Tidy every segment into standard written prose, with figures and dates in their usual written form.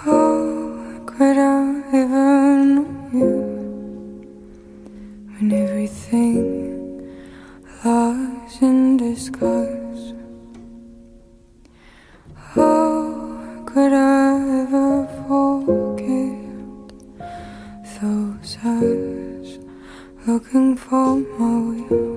Oh, could I ever know you when everything lies in disguise? Oh, could I ever forget those eyes looking for my will?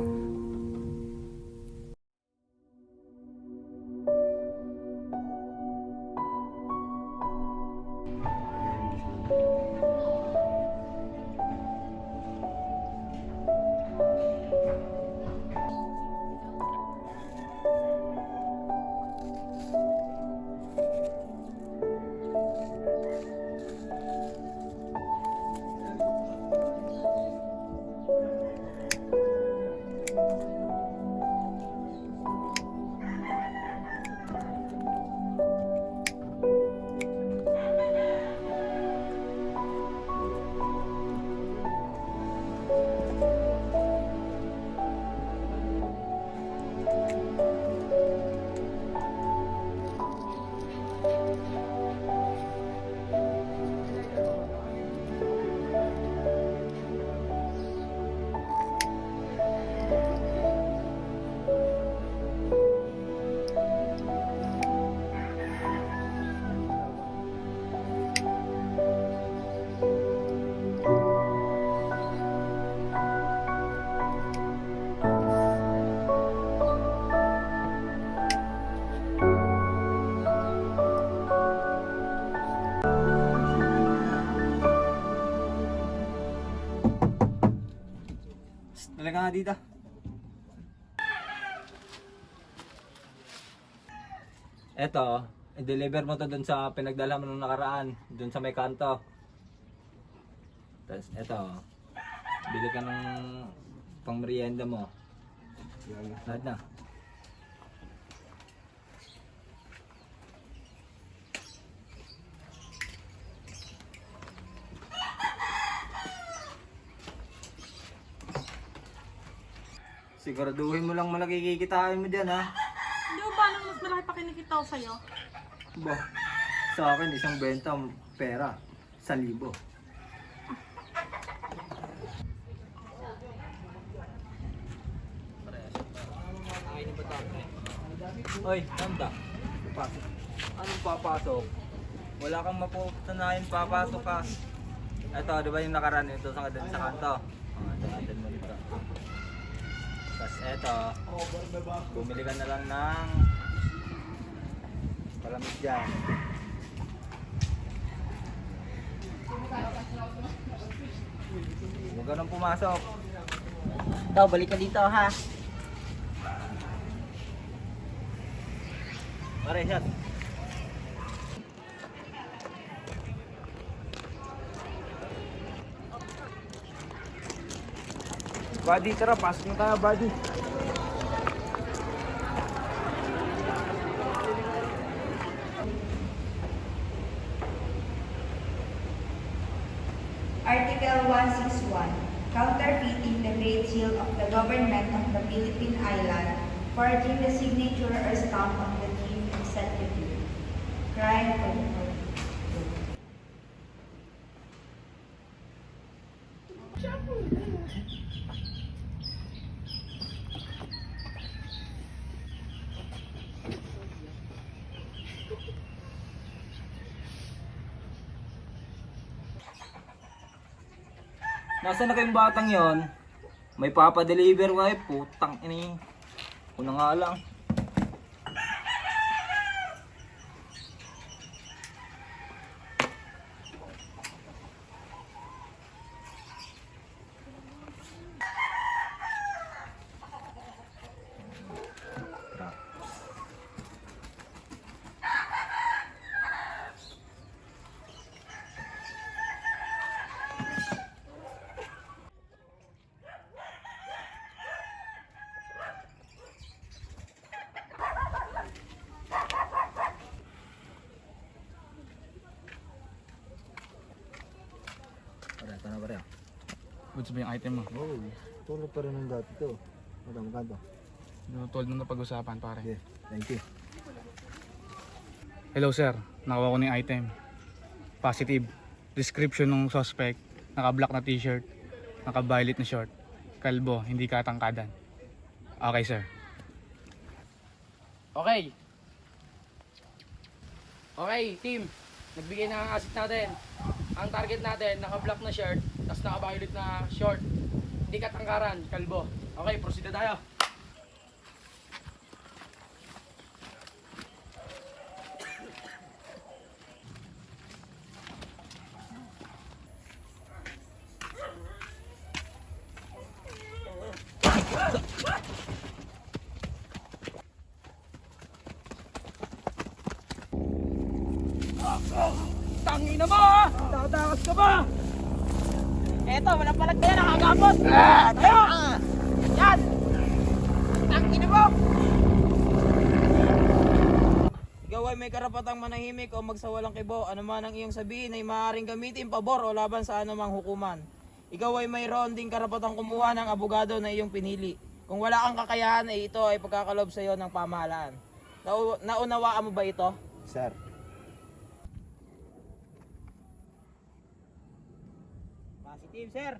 Talaga nga dito. Eto, i-deliver mo to dun sa pinagdala mo nung nakaraan, dun sa may kanto. Tapos eto, bili ka ng pang merienda mo. Lahat na. Siguraduhin mo lang malaki kikitain mo dyan, ha? Hindi ko ba nang mas malaki pa kinikita ko sa'yo? Ba, sa akin isang benta pera, 1,000. Hoy, Nanda. Papasok. Anong papasok? Wala kang mapuputunayan, papasok ka. Ito, di ba yung nakaraan ito sa kanto? Ito mo dito. Tapos eto, bumili ka na lang ng palamig dyan. Huwag ka nang pumasok. Ikaw, balik ka dito ha. Pare, shot. Buddy, tara, pasok na tayo, buddy. Article 161, counterfeiting the Great Seal of the Government of the Philippine Island, forging the signature or stamp of the chief executive. Crime for the Nasaan na kayong batang yon? May papadeliver ka eh, putang ini. Una nga lang. Ito na ba rin? Goods ba yung item mo? Oo, tulad pa rin ng dati to. Madam kanto. Tulad nung napag-usapan pare. Okay, thank you. Hello sir, nakuha ko na yung item. Positive. Description ng suspect, naka-black na t-shirt, naka-violet na short. Kalbo, hindi katangkadan. Okay, sir. Okay. Okay, team. Nagbigay na ang asset natin. Ang target natin, naka-black na shirt, tapos naka-violet na short. Hindi katangkaran, kalbo. Okay, proceed na tayo. Tangina mo ha! Tatakas ka ba? Eto, walang palag na yan, nakagapot! Tayo! Yan! Tangina mo! Ikaw ay may karapatang manahimik o magsawalang kibo. Ano man ang iyong sabihin ay maaaring gamitin pabor o laban sa anumang hukuman. Ikaw ay mayroon ding karapatang kumuha ng abogado na iyong pinili. Kung wala kang kakayahan ay ito ay pagkakalob sa iyo ng pamahalaan. Naunawaan mo ba ito? Sir. Positive, sir.